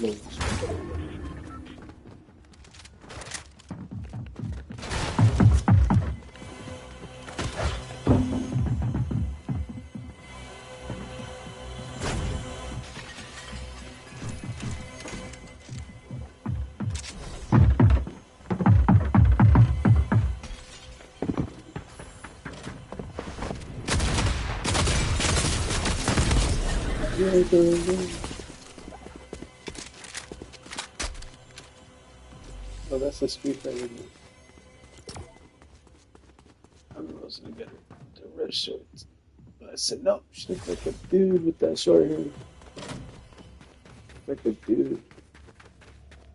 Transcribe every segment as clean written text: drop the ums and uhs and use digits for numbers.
lows. Oh, that's a Street Fighter game. I remember I was gonna get her the red shorts. But I said, no, she looks like a dude with that short hair. Like a dude.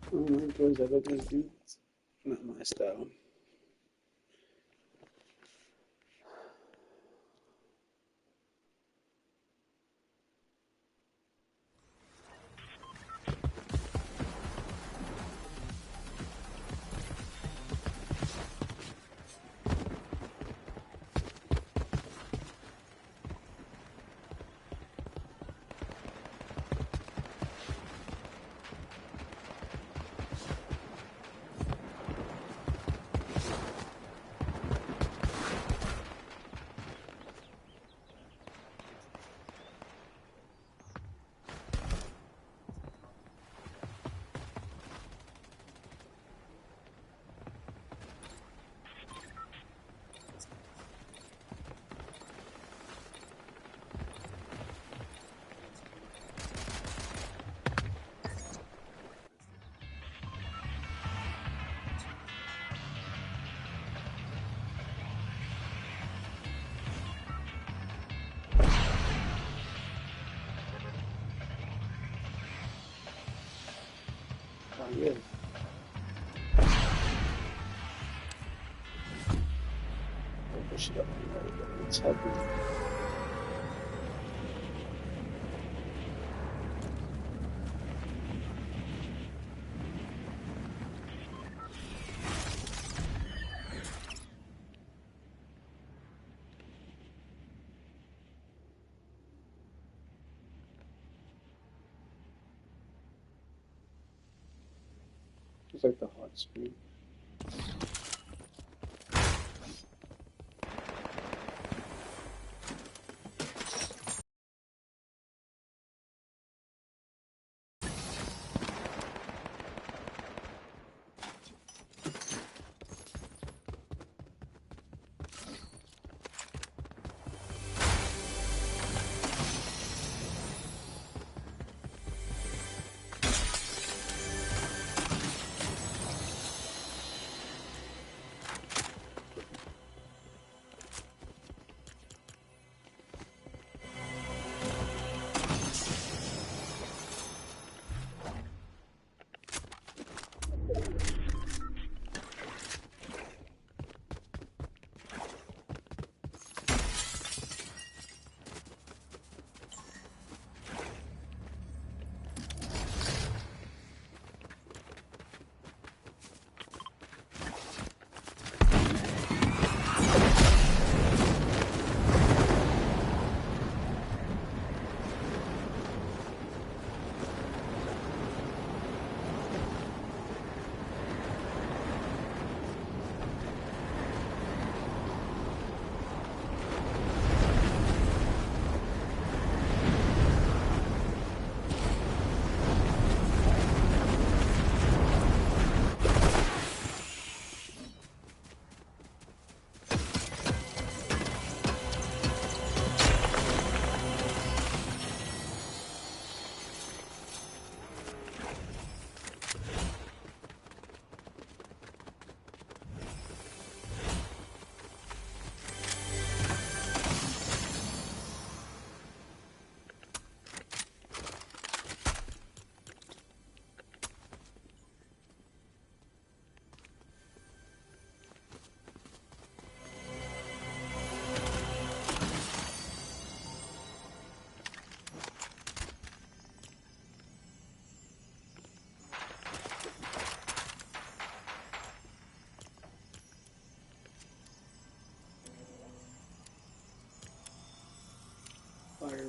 I don't like girls that look like dudes. Not my style. Oh, yeah. I'll push it up. It's happening. It's like the hot screen. Fire.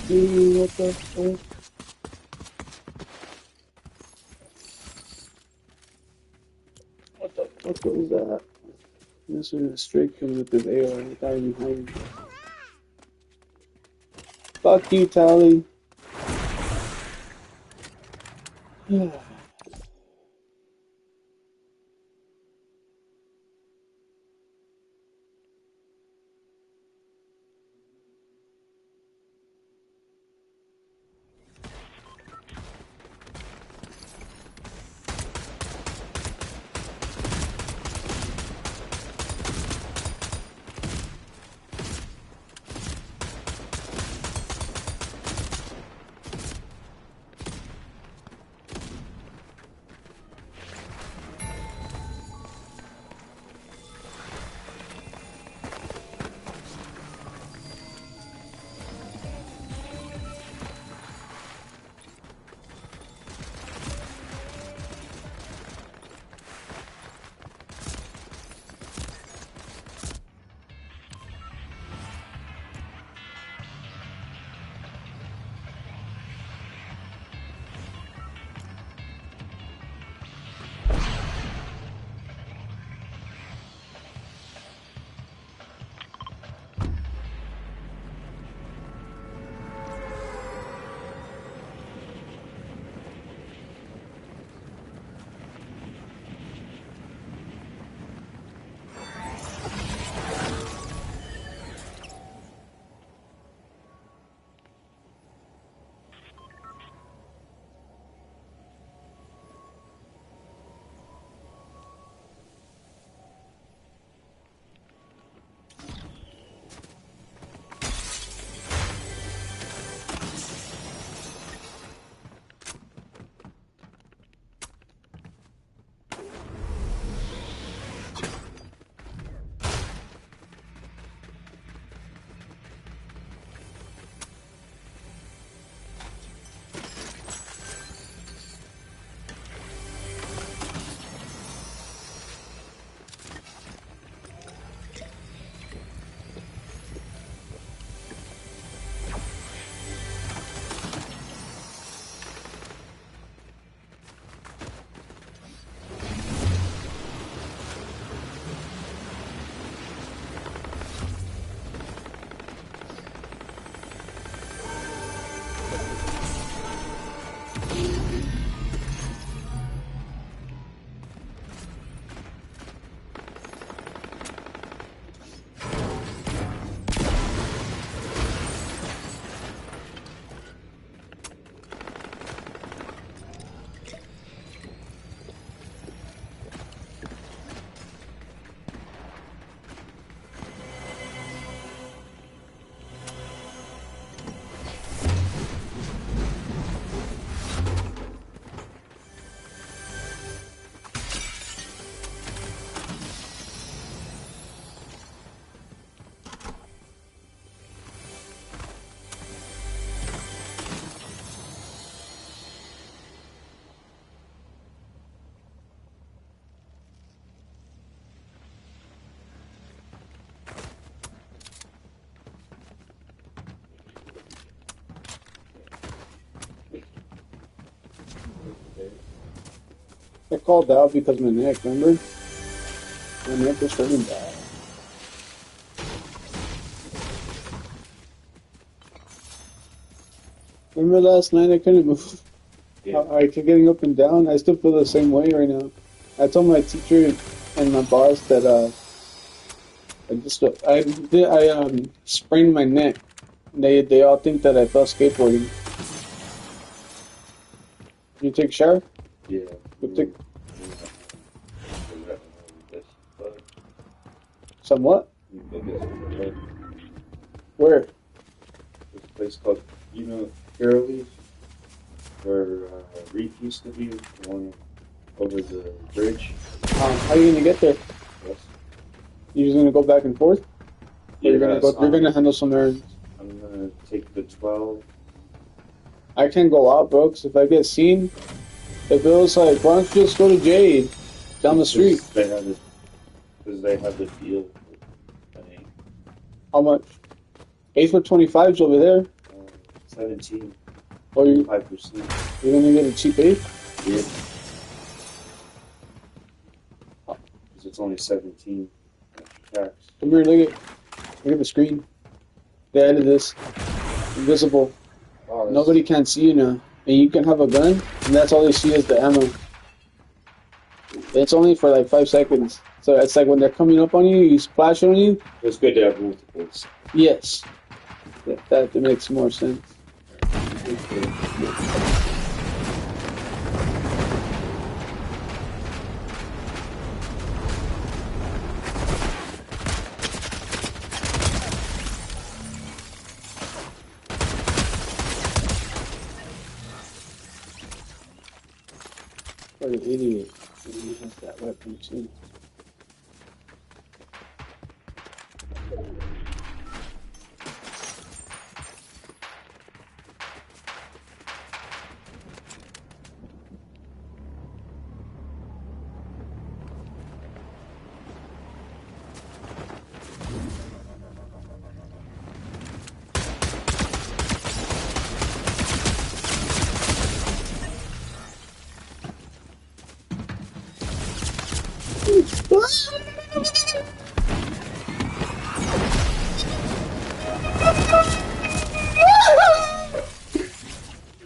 Dude, what the fuck? What the fuck was that? This was a straight coming with his AR and the guy behind him. Fuck you, Tally. I called out because my neck, remember? My neck was hurting bad. Remember last night I couldn't move? Yeah. I kept getting up and down. I still feel the same way right now. I told my teacher and my boss that I sprained my neck. They all think that I fell skateboarding. You take a shower? Yeah. You take some what? Where? There's a place called, Fairleys, where Reef used to be, the one over the bridge. How are you gonna get there? Yes. You just gonna go back and forth? Yeah, you're gonna handle some errands. I'm gonna take the 12. I can't go out, bro, because if I get seen, if it was like, why don't you just go to Jade down the street? Because they have the deal. How much? 8 for 25's over there. 17, Or 5%. you're gonna get a cheap aid? Yeah. Because it's only 17 after tax. Come here, look at the screen. They added this. Invisible. Oh, Nobody can see you now. And you can have a gun, and that's all they see is the ammo. It's only for like 5 seconds. So it's like when they're coming up on you, you splash on you. it's good to have multiples. Yes. Yeah, that makes more sense. What an idiot. He has that weapon too.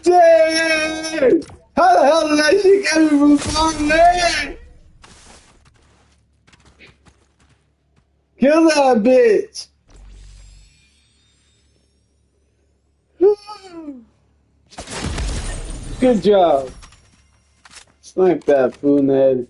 Dang! How the hell did that shit get me from Fortnite? Kill that bitch! Good job. Snipe that fool, Ned.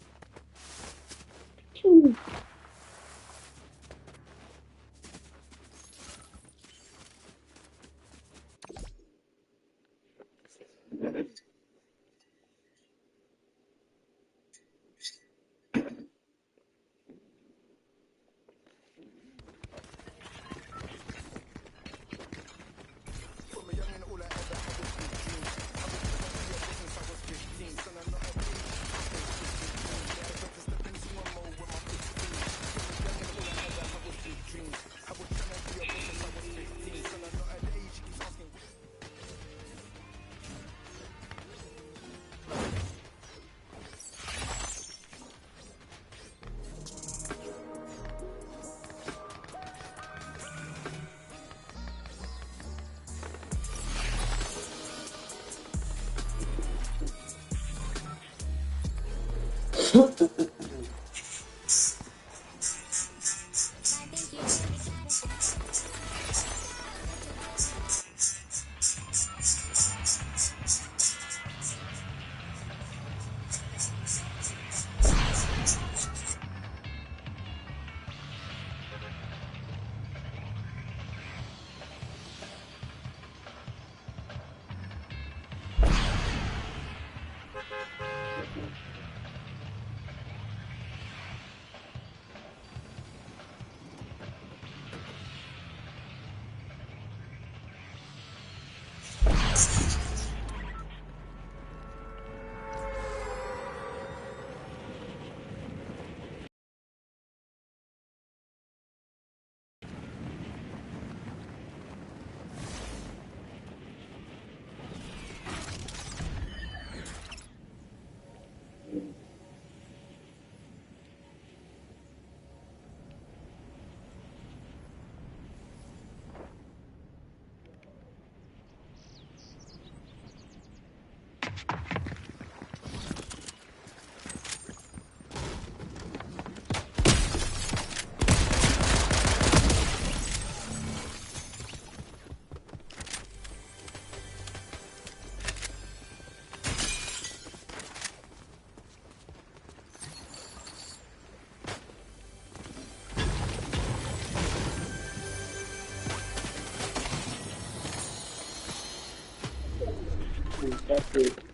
That's it.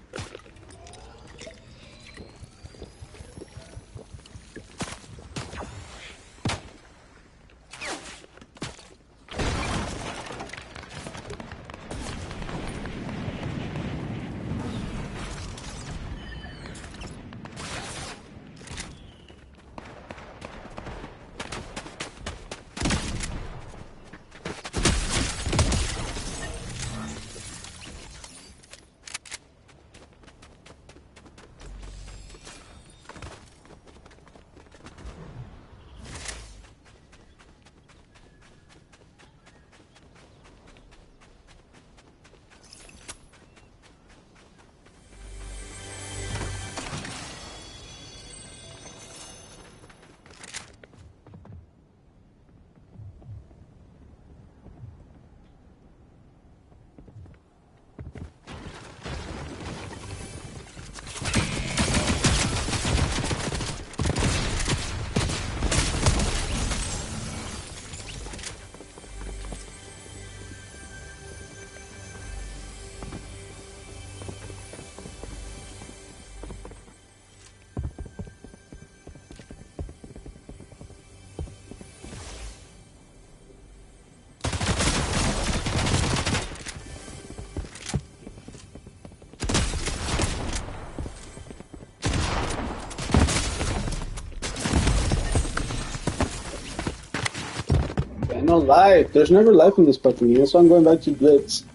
Ain't no life. There's never life in this fucking game. That's why I'm going back to Blitz.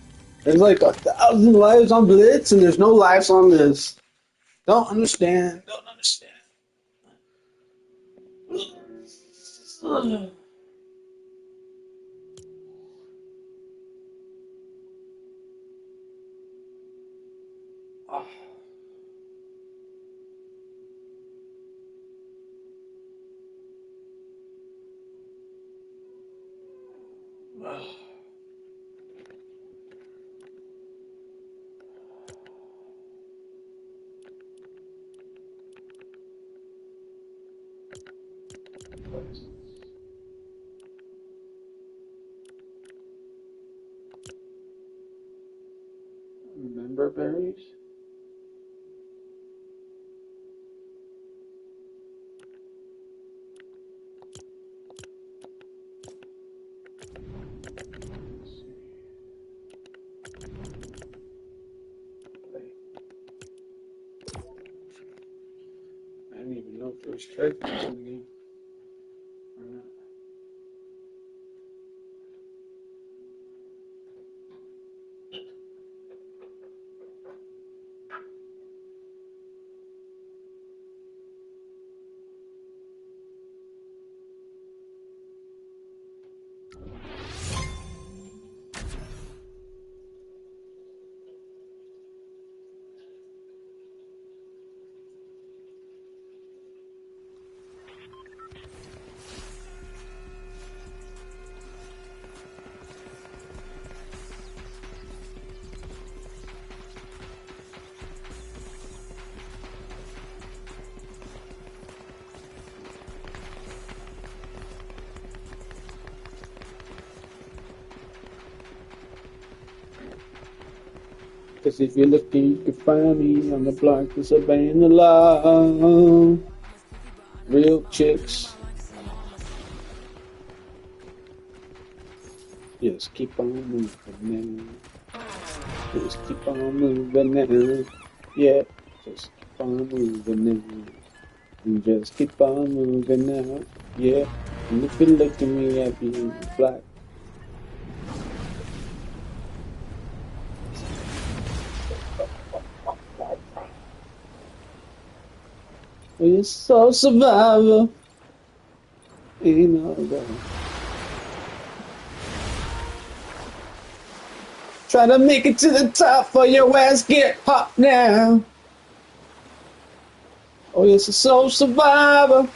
There's like 1,000 lives on Blitz, and there's no lives on this. Don't understand. Don't understand. Remember berries? I didn't even know if there was characters in the game or not. Cause if you're looking, you can find me on the block. There's a band alive. Real chicks. Just keep on moving now. Just keep on moving now. Yeah, just keep on moving now. And just keep on moving now. Yeah, and if you look at me, I'll be black. We're so survivor. Ain't no way. Try to make it to the top for your ass get popped now. Oh, yes, a soul survivor.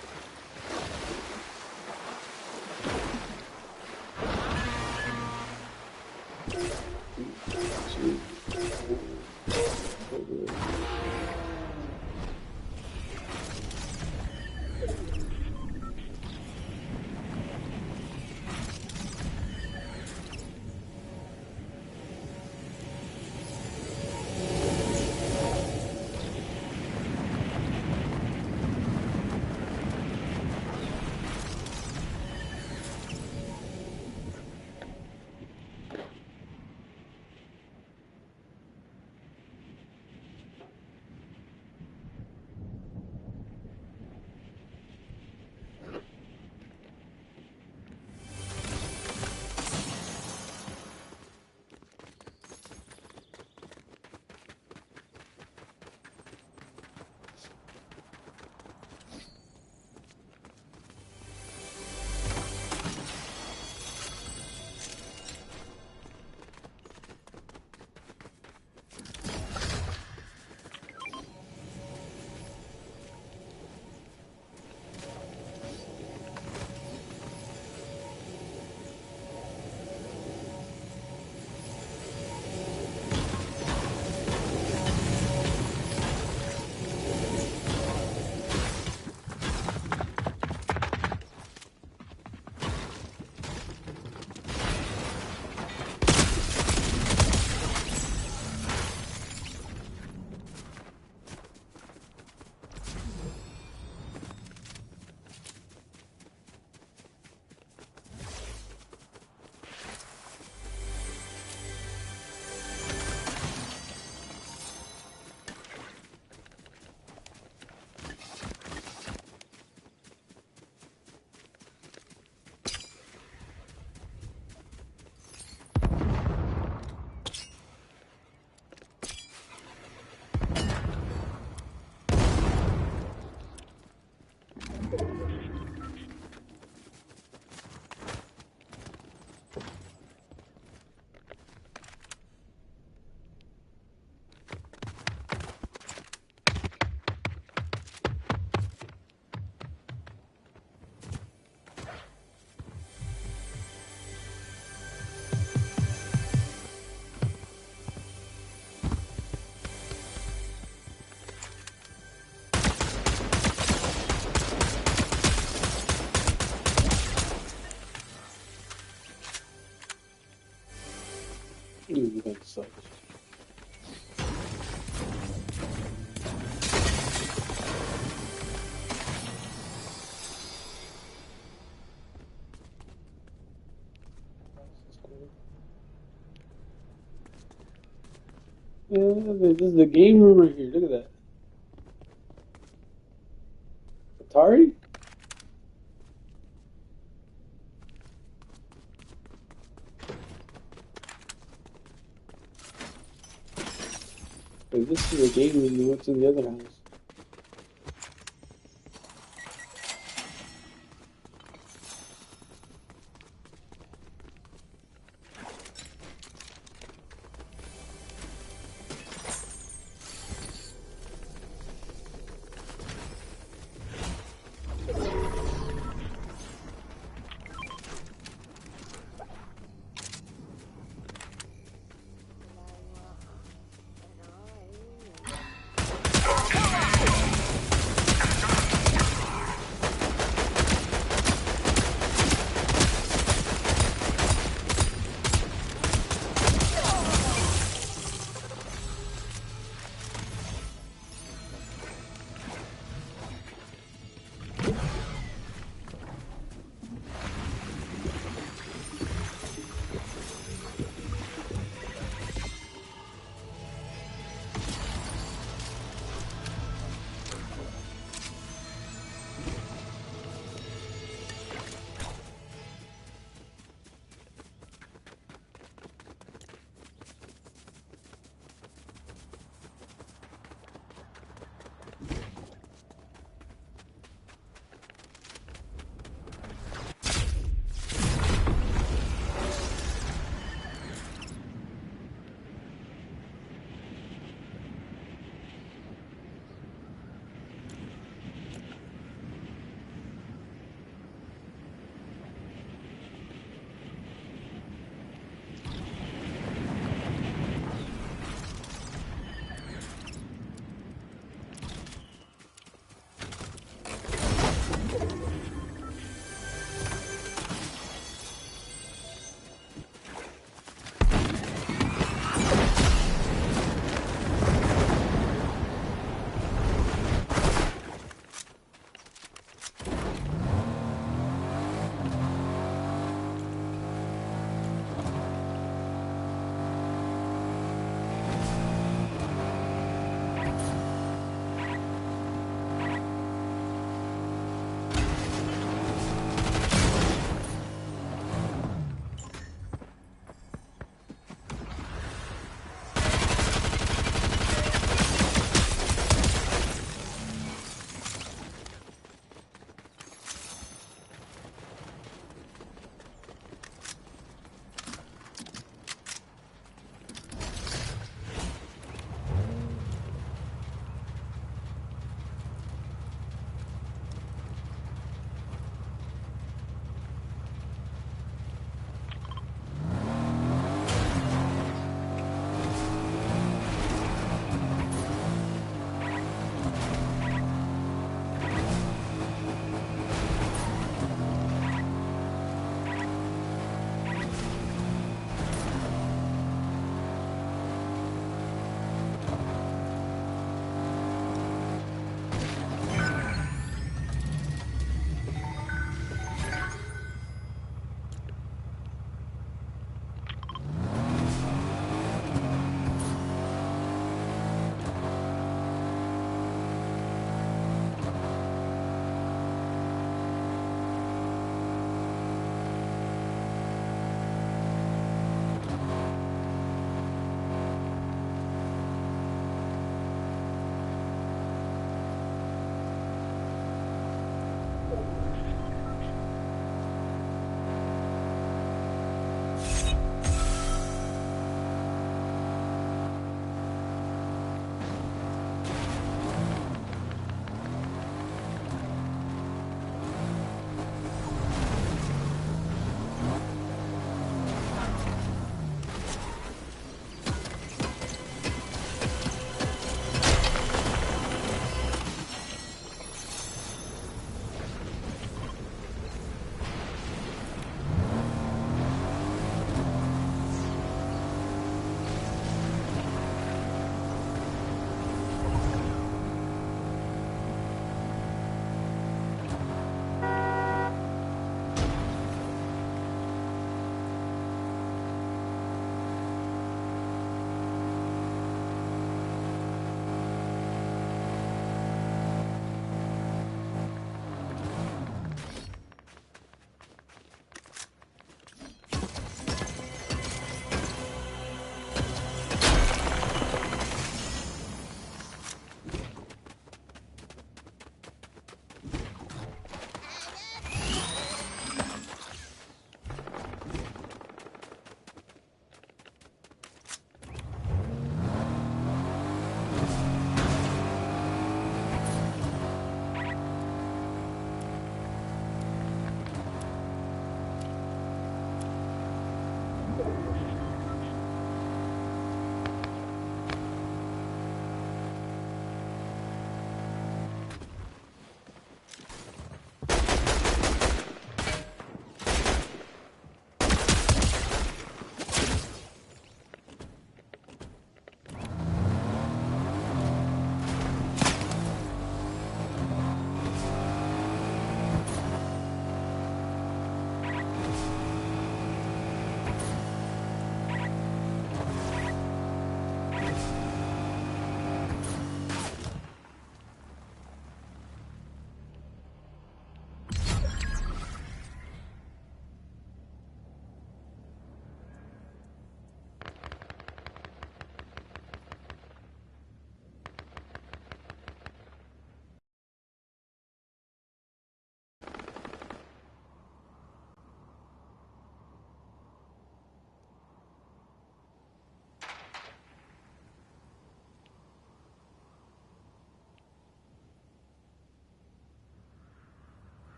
Ooh, that sucks. Yeah, this is the game room right here. Look at that. Atari? Wait, this is the game room. What's in the other house?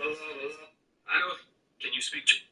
I don't. Can you speak?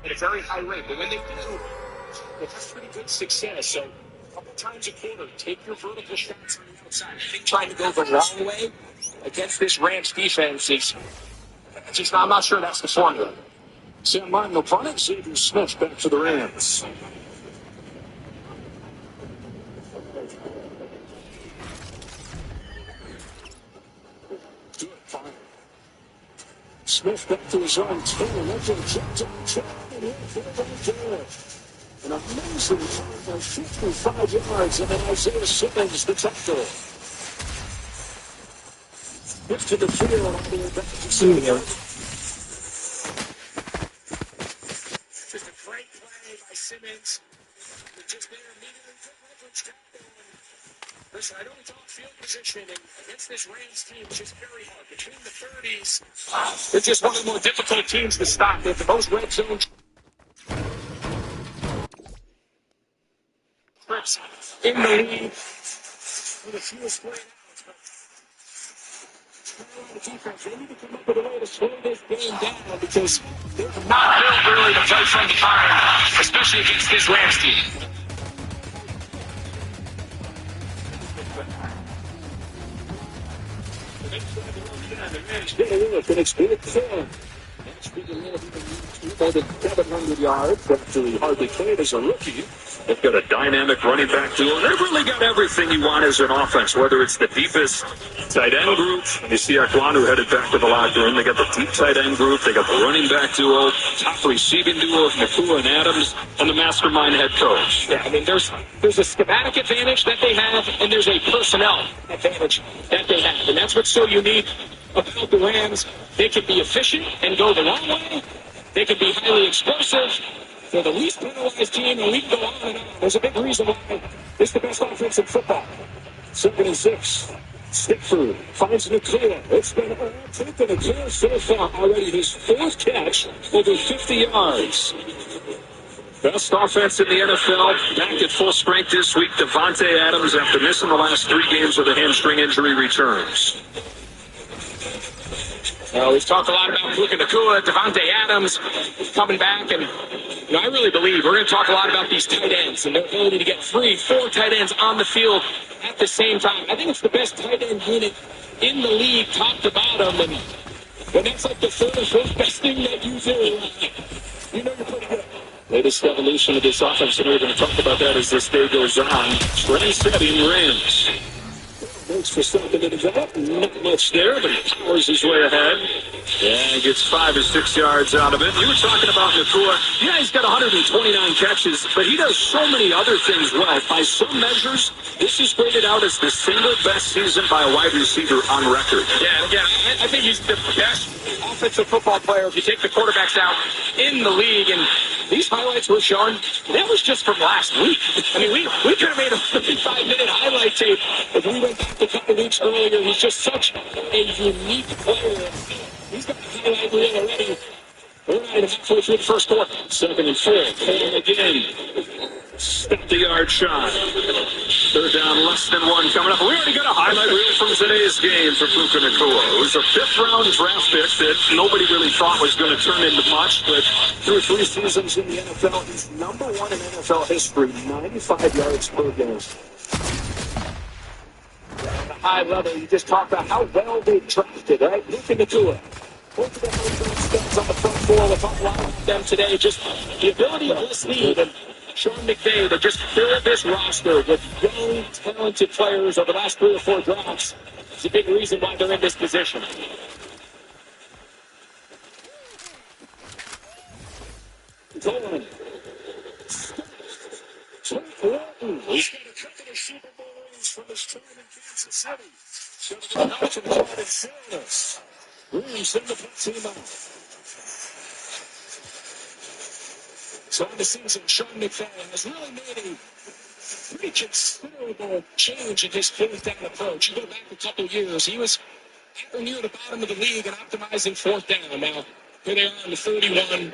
At a very high rate, but when they do, they have pretty good success. So a couple times a quarter, take your vertical shots on the outside. I think trying to go the wrong way against this Rams defense is just, I'm not sure that's the formula. Sam Martin will punt it. Xavier Smith back to the Rams. Good, fine. Smith back to his own tail. Legend jumped on track and hit for the ball. An amazing turn of 55 yards, and then Isaiah Simmons, the tackle. Gets to the field all the way back to Simmons. Just a great play by Simmons. Just there immediately took leverage tackle. Listen, I know it's all field position, and against this Rams team, it's just very hard. Between the 30s, they're just one of the more difficult teams to stop. They have the most red zone trips in the league with a few straight outs. But Carolina defense, they need to come up with a way to slow this game down because they're not built really to play from behind, especially against this Rams team. And it's good fun. More than 700 yards. Actually hardly played as a rookie. They've got a dynamic running back duo. They've really got everything you want as an offense, whether it's the deepest tight end group. You see Aquanu headed back to the locker room. They got the deep tight end group. They got the running back duo, top receiving duo of Nakua and Adams, and the mastermind head coach. Yeah, I mean, there's a schematic advantage that they have, and there's a personnel advantage that they have. And that's what's so unique about the Rams. They can be efficient and go the long way. They can be highly explosive. They're the least penalized team, and we can go on and on. There's a big reason why it's the best offense in football. 2nd and 6. Stickford finds Nakua. It's been all taken to Nakua so far. Already his 4th catch, over 50 yards. Best offense in the NFL, back at full strength this week. Devontae Adams, after missing the last 3 games with a hamstring injury, returns. We've talked a lot about Puka Nakua, Devontae Adams coming back, and I really believe we're going to talk a lot about these tight ends and their ability to get 4 tight ends on the field at the same time. I think it's the best tight end unit in the league, top to bottom, and when that's like the 3rd or 4th best thing that you do, you know you're pretty good. Latest evolution of this offense, and we're going to talk about that as this day goes on. Trend-setting Rams. Thanks for stopping to develop. Not much there, but he powers his way ahead. Yeah, he gets 5 or 6 yards out of it. You were talking about Nakua. Yeah, he's got 129 catches, but he does so many other things well. By some measures, this is graded out as the single best season by a wide receiver on record. Yeah, I think he's the best offensive football player if you take the quarterbacks out in the league. And these highlights we're showing, that was just from last week. I mean, we could have made a 55-minute highlight tape if we went back a couple weeks earlier. He's just such a unique player. He's got a highlight reel already. We're not even halfway through the first quarter. 2nd and 4. Call again. Stop the yard shot. Third down, less than one coming up. We already got a highlight reel from today's game for Puka Nacua. It was a fifth-round draft pick that nobody really thought was going to turn into much, but through 3 seasons in the NFL, he's number one in NFL history, 95 yards per game. At the high level, you just talk about how well they drafted, right? Puka Nacua. Both of them studs on the front four. We'll talk a lot about them today. Just the ability of Les Snead and Sean McVay to just fill this roster with young, talented players over the last 3 or 4 drafts is a big reason why they're in this position. Dolan. He's got a couple of Super Bowl rings from his time in Kansas City. Should have been helping Jordan Sanders. Williams in the put team out. So in the season, Sean McVay has really made a pretty considerable change in his fourth down approach. You go back a couple years, he was at or near the bottom of the league in optimizing fourth down. Now, here they are on the 31.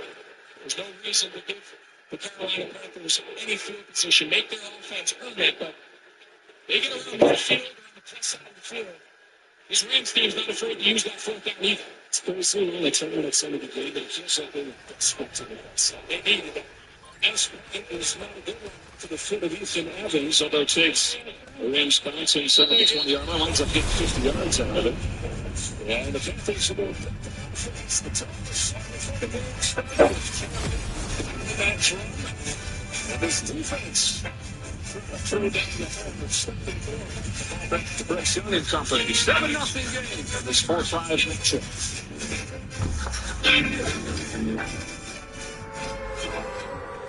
There's no reason to give the Carolina Panthers any field position, make their offense earn it, but they get around the field or on the plus side of the field. This Rams team's not afraid to use that fourth down either. It's crazy, really, turning at some of the game, but it feels like they were expecting it. So they needed that. S1 is not a good one for the foot of Ethan Evans, although it takes the Rams bounce inside the 20-yard line, winds up getting 50 yards out of it. And the Panthers will face the toughest and this defense threw down the home of 7-4. Back to Brett Young and company. 7-0 game in this 4-5 matchup.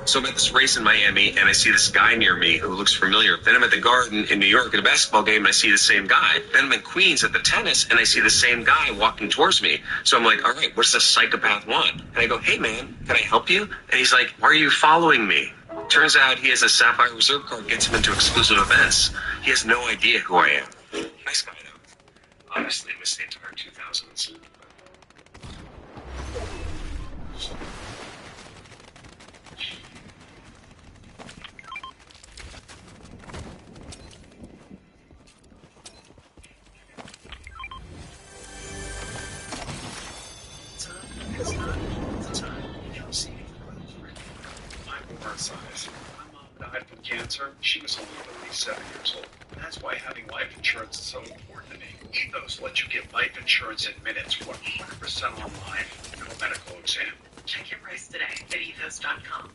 So I'm at this race in Miami, and I see this guy near me who looks familiar. Then I'm at the Garden in New York at a basketball game, and I see the same guy. Then I'm in Queens at the tennis, and I see the same guy walking towards me. So I'm like, all right, what's the psychopath want? And I go, hey, man, can I help you? And he's like, why are you following me? Turns out he has a Sapphire Reserve card, gets him into exclusive events. He has no idea who I am. Nice guy, though. Obviously, I missed the entire 2000s. Size. My mom died from cancer. She was only 37 years old. That's why having life insurance is so important to me. Ethos lets you get life insurance in minutes, 100% online, no medical exam. Check your price today at ethos.com.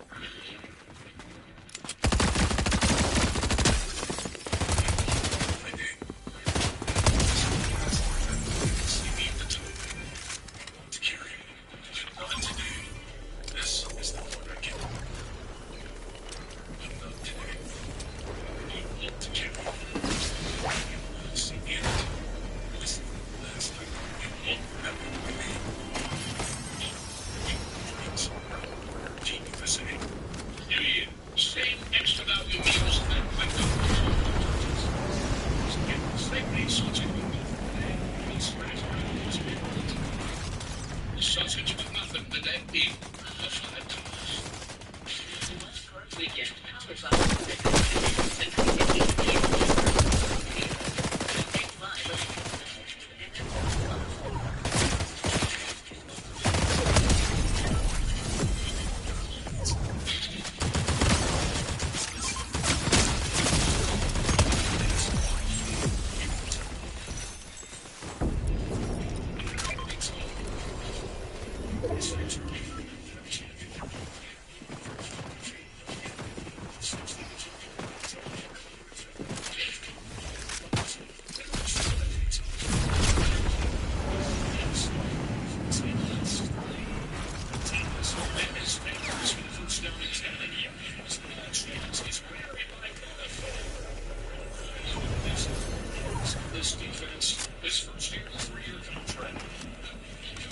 This defense, his first year, 3-year contract. Come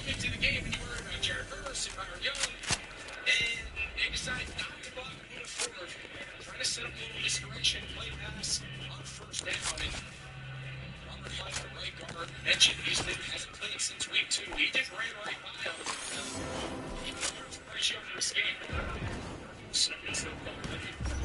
into the game and you were Jared Verse and Byron Young, and they decide not to block and move forward. Trying to set up a little misdirection, play pass on first down. And Robert White, the right guard, mentioned he's been hasn't played since week 2. He just ran right by him. Pretty sure for this game. So it's no problem.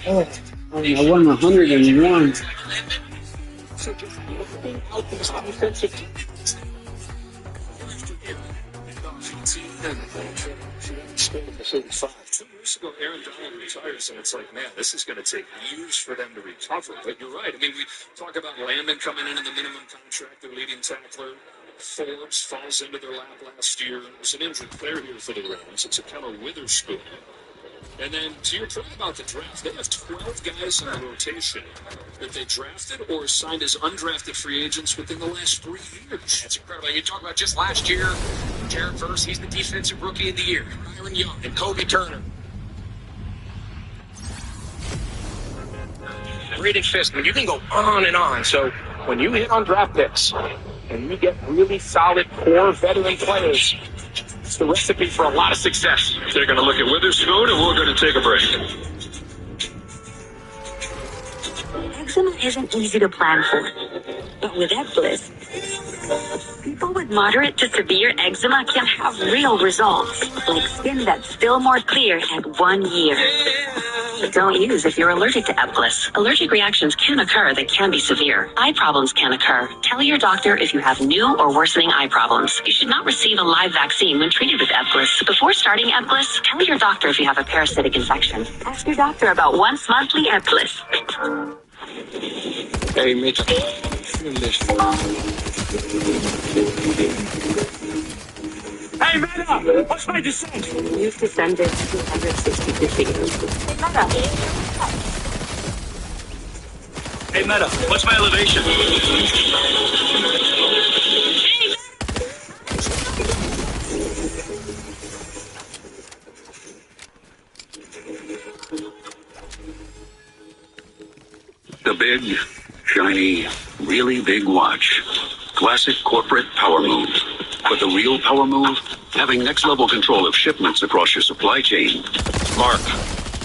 Oh, I won 101. Aaron Donald retires, and it's like, man, this is going to take years for them to recover. But you're right. I mean, we talk about Landman coming in the minimum contract, their leading tackler. Forbes falls into their lap last year. There's an injured player here for the Rams. It's a Keller Witherspoon. And then, to your point about the draft, they have 12 guys in the rotation that they drafted or signed as undrafted free agents within the last 3 years. That's incredible. You talk about just last year, Jared Verse, he's the defensive rookie of the year. Byron Young and Kobe Turner. Braden Fisk, I mean, you can go on and on. So when you hit on draft picks and you get really solid core veteran players, it's the recipe for a lot of success. They're going to look at Witherspoon, and we're going to take a break. Eczema isn't easy to plan for, but with Ebbliss, people with moderate to severe eczema can have real results, like skin that's still more clear at 1 year. Don't use if you're allergic to Ebbliss. Allergic reactions can occur that can be severe. Eye problems can occur. Tell your doctor if you have new or worsening eye problems. You should not receive a live vaccine when treated with Ebbliss. Before starting Ebbliss, tell your doctor if you have a parasitic infection. Ask your doctor about once monthly Ebbliss. Hey, Mitch. Hey, Meta! What's my descent? You've descended 262 feet. Meta. Hey, Meta, what's my elevation? The big, shiny, really big watch. Classic corporate power move. But the real power move? Having next-level control of shipments across your supply chain. Mark,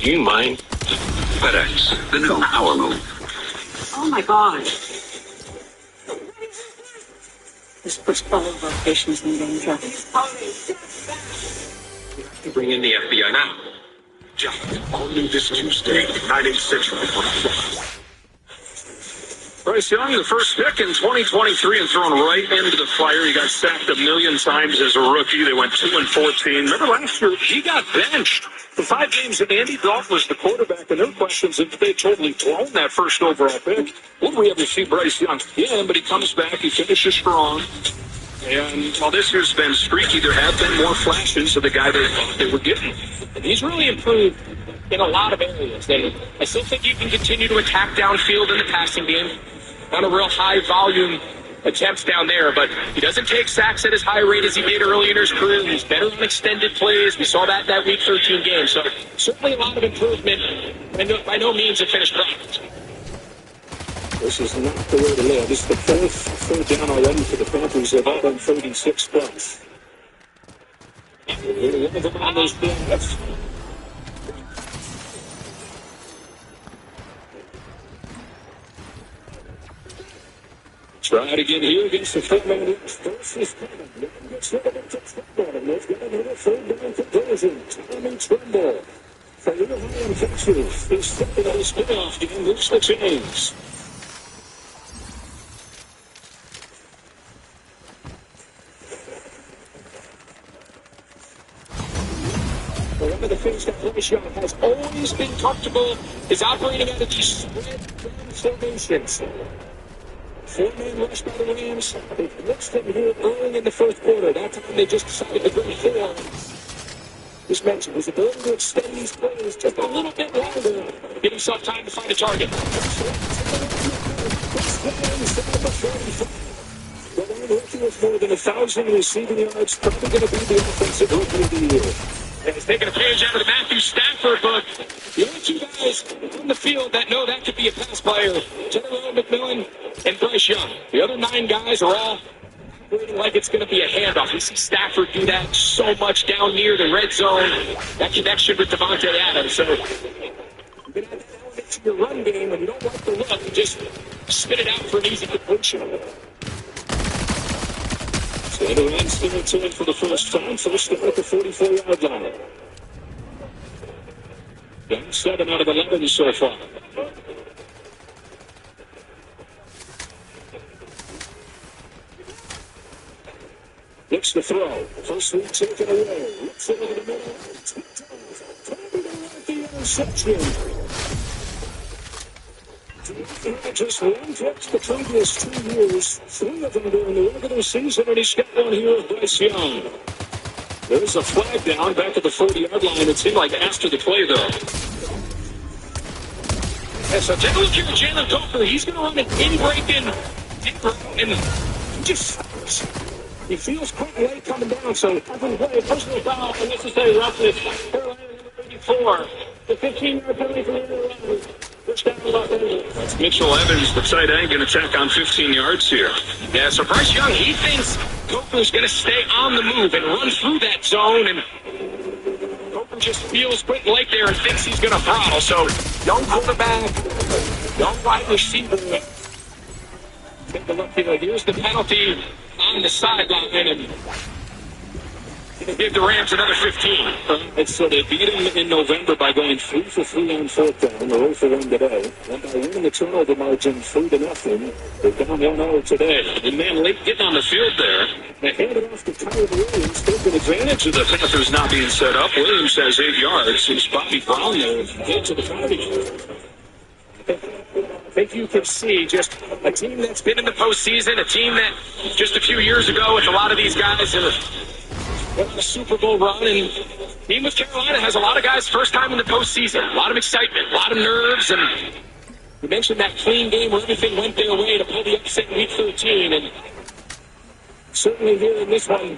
do you mind? FedEx, the new power move. Oh my God. This puts all of our patients in danger. Bring in the FBI now. John, all new this Tuesday, 9/8 Central. Bryce Young, the first pick in 2023 and thrown right into the fire. He got sacked a million times as a rookie. They went 2-14. Remember last year, he got benched for 5 games. Andy Dalton was the quarterback, and their questions if they totally blown that first overall pick. Would we ever see Bryce Young? Yeah, but he comes back. He finishes strong. And while this year's been streaky, there have been more flashes of the guy they thought they were getting. And he's really improved in a lot of areas. And I still think you can continue to attack downfield in the passing game. Not a real high volume attempts down there, but he doesn't take sacks at as high rate as he did early in his career. He's better on extended plays. We saw that week 13 game. So certainly a lot of improvement, and by no means a finished product. This is not the way to live. This is the fourth third down already for the Panthers. They've all done 36 plus. One of them on those bins. Try it again here against the four-man. First is coming. Gets rid of it to Trumbull. They've got another third down conversion. Tommy Trumbull for the Ohio Texas. He's stepping on his playoff game. Looks the chains. One of the things that Bryce Young has always been comfortable is operating out of these spread formations. Four-man rush by the Rams. They blitzed him here early in the first quarter. That time they just decided to go four. Just mentioned his ability to extend these plays just a little bit longer. Give himself time to find a target. With more than 1,000 receiving yards, probably going to be the offensive rookie of the year. And he's taking a page out of the Matthew Stafford book. The only two guys on the field that know that could be a pass player, General McMillan and Bryce Young. The other 9 guys are all operating like it's going to be a handoff. We see Stafford do that so much down near the red zone. That connection with Devontae Adams. So you're going to add that element to your run game when you don't like the look. You just spit it out for an easy completion. So the Rams still turn for the first time. First down at the 44-yard line. Done 7 out of 11 so far. Looks to throw. First lead taken away. Looks over the middle. Probably to right the interception. Just one catch the previous 2 years. 3 of them during the regular season, and he's got one here with Bryce Young. There's a flag down back at the 40-yard line. It seemed like after the play, though. Yeah, so take a look here at Jalen Coker. He's going to run an in-breaking and he feels quite late coming down, so every play, personal foul, unnecessary roughness. Carolina number 84. The 15-yard penalty for the end. Touchdown to Los Angeles. That's Mitchell Evans, the tight end, going to tack on 15 yards here. Yeah, so Bryce Young, he thinks Coker's going to stay on the move and run through that zone, and Coker just feels Quentin Lake there and thinks he's going to throttle. So, young quarterback, young wide receiver. Take a look here. Here's the penalty on the sideline, and give the Rams another 15. And so they beat him in November by going 3 for 3 on fourth down. They're 0 for 1 today. And by winning the turnover margin 3-0, they're down 1-0 today. And man, Lake getting on the field there. They hand it off to Tyler Williams, taking advantage of the Panthers not being set up. Williams has 8 yards. He's Bobby Brown there. Get to the 5. I think you can see just a team that's been in the postseason, a team that just a few years ago with a lot of these guys went on a Super Bowl run, and team with Carolina has a lot of guys first time in the postseason, a lot of excitement, a lot of nerves, and you mentioned that clean game where everything went their way to pull the upset in week 13, and certainly here in this one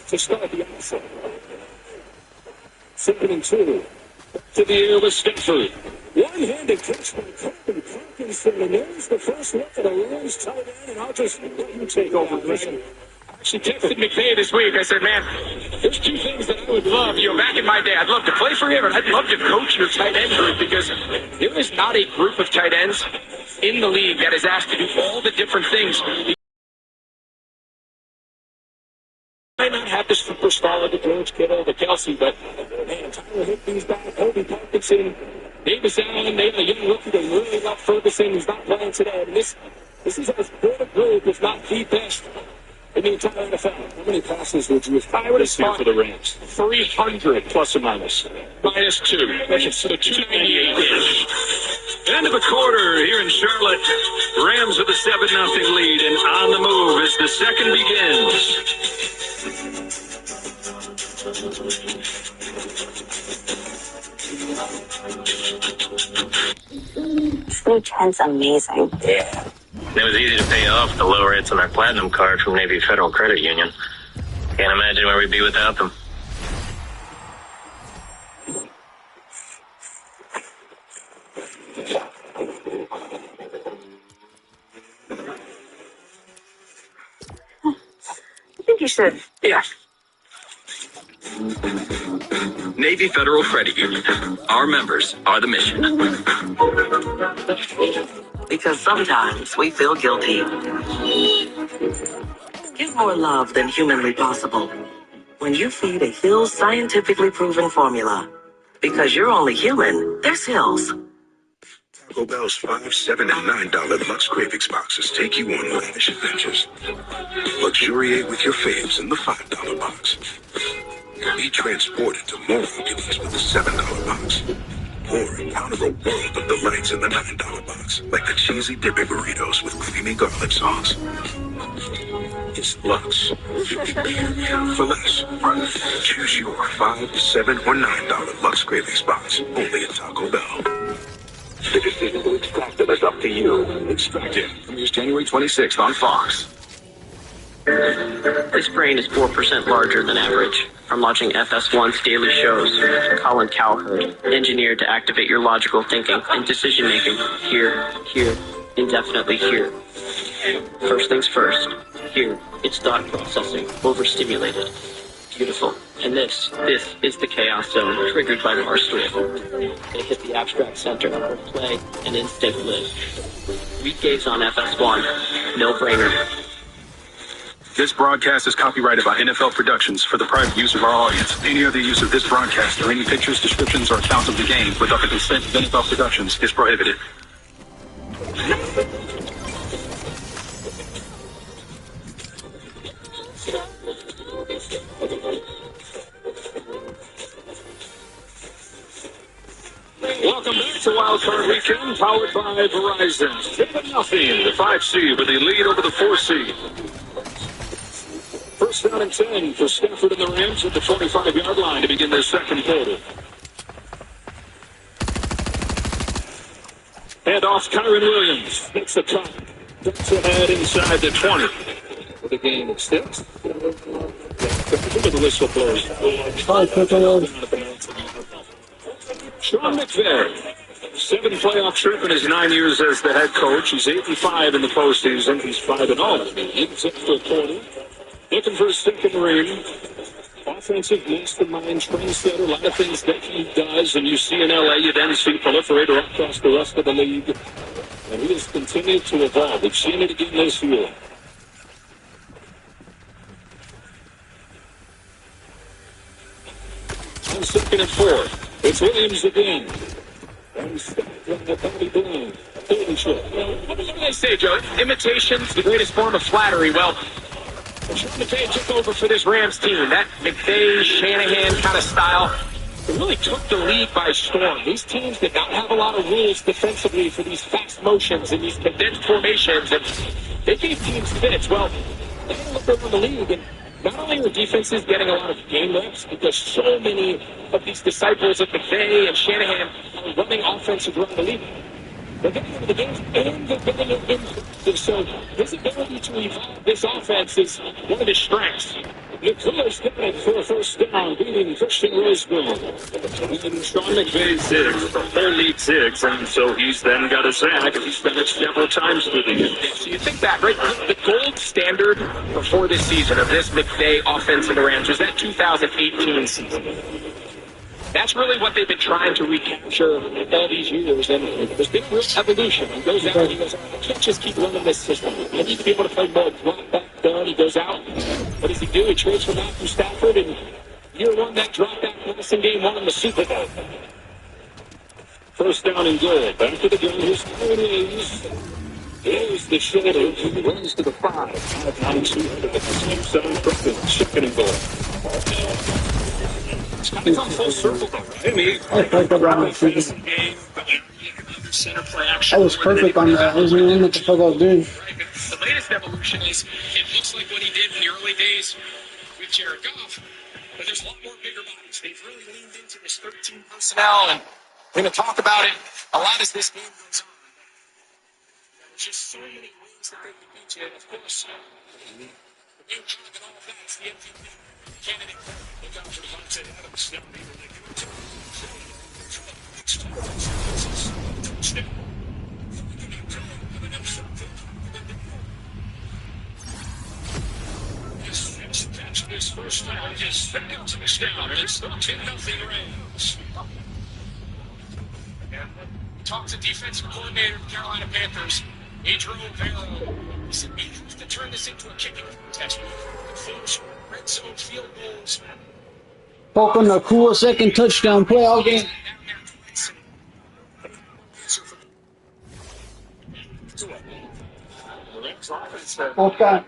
to start the upset. 2nd and 2. To the air with Stafford. One-handed catch by Corbin Parkinson, and there's the first look at a Rams tight end, and I'll just let you take over. I actually texted McVay this week. I said, man, there's 2 things that I would love. You know, back in my day, I'd love to play for him, and I'd love to coach your tight end group, because there is not a group of tight ends in the league that is asked to do all the different things. Might not have the superstar, the George Kittle, the Kelsey, but man, Tyler Higby's back, Kobe Parkinson, Davis Allen, they have a young rookie. They really love Ferguson, who's not playing today. And this is as good a group, if not the best, in the entire NFL. How many passes would you have this year for the Rams? 300 plus or minus. minus 2. So 298. End of a quarter here in Charlotte. Rams with a 7-0 lead, and on the move as the second begins. Stage Trent's amazing. Yeah. It was easy to pay off the low rates on our Platinum card from Navy Federal Credit Union. Can't imagine where we'd be without them. I think you should. Yeah. Navy Federal Credit Union. Our members are the mission. Because sometimes we feel guilty. Give more love than humanly possible when you feed a Hill's scientifically proven formula. Because you're only human, there's Hill's. Taco Bell's $5, $7, and $9 Lux Cravings boxes take you on lavish adventures. Luxuriate with your faves in the $5 box. Be transported to more goodies with the $7 box. Or encounter a world of delights in the $9 box, like the cheesy dipping burritos with creamy garlic sauce. It's Lux. For less. Choose your $5, $7, or $9 Lux Cravings box, only at Taco Bell. The decision to extract them is up to you. Extracted premieres January 26th on Fox. This brain is 4% larger than average. From launching FS1's daily shows, Colin Cowherd, engineered to activate your logical thinking and decision-making. Here, indefinitely here. First things first. Here, it's thought processing, overstimulated. Beautiful. And this is the chaos zone triggered by Barstool. They hit the abstract center where play and instinct live. Weekdays on FS1. No brainer. This broadcast is copyrighted by NFL Productions for the private use of our audience. Any other use of this broadcast or any pictures, descriptions, or accounts of the game without the consent of NFL Productions is prohibited. Welcome back to Wild Card Weekend, powered by Verizon. 7-0, the 5 seed with the lead over the 4 seed. First down and 10 for Stafford and the Rams at the 45-yard line to begin their second quarter. Handoff, Kyron Williams. That's the top. That's ahead inside the 20. For the game at 6. The whistle blows. Sean McVay. 7 playoff trip in his 9 years as the head coach. He's 8-5 in the postseason. He's 5-0. He's after a quarter. Looking for his second ring. Offensive mastermind, trendsetter, a lot of things that he does, and you see in LA, you then see proliferator across the rest of the league. And he has continued to evolve. We've seen it again this year. On 2nd and 4, it's Williams again. And Bobby Brown. What do they say, Joe? Imitation's the greatest form of flattery. Well, McVay took over for this Rams team. That McVay-Shanahan kind of style, it really took the league by storm. These teams did not have a lot of rules defensively for these fast motions and these condensed formations, and they gave teams fits. Well, they look around the league, and not only are defenses getting a lot of game reps, because so many of these disciples of McVay and Shanahan are running offenses around the league. They're getting into the games and they're getting it in. So his ability to evolve this offense is one of his strengths. Nicholas got it for a first down, beating Christian Roseburn. And Sean McVay 6, the whole league 6, and so he's then got a sack, and he's done it several times through the year. So you think back, right? The gold standard before this season of this McVay offense in the Rams was that 2018 season. That's really what they've been trying to recapture all these years, and there's been real evolution. He goes out and he goes, I can't just keep running this system. I need to be able to play more drop back down. He goes out. What does he do? He trades for Matthew Stafford, and year one, that drop back passing game won him the Super Bowl. First down and goal. Back to the gun. Here's Kyron Williams. Here's the shoulder. He runs to the 5. 5-9-2. 7 second and goal. It's kind of come full circle, though, right? I mean, center play I action. was perfect on that. I wasn't even what the fuck I was doing. The latest evolution is it looks like what he did in the early days with Jared Goff, but there's a lot more bigger bodies. They've really leaned into this 13 personnel, and we're going to talk about it a lot as this game goes on. There's just so many ways that they can beat you, and of course, the main cog in all of that is the MVP candidate. Look out for Devontae Adams. Now, maybe they give it to him. Touchdown. Catch this first down, just second touchdown, and it's 13-0 Rams. And talk to defensive coordinator of the Carolina Panthers, Adrian Rivera. He said we have to turn this into a kicking contest. We have to finish red zone field goals. Poke on a cool second touchdown play all game. Okay.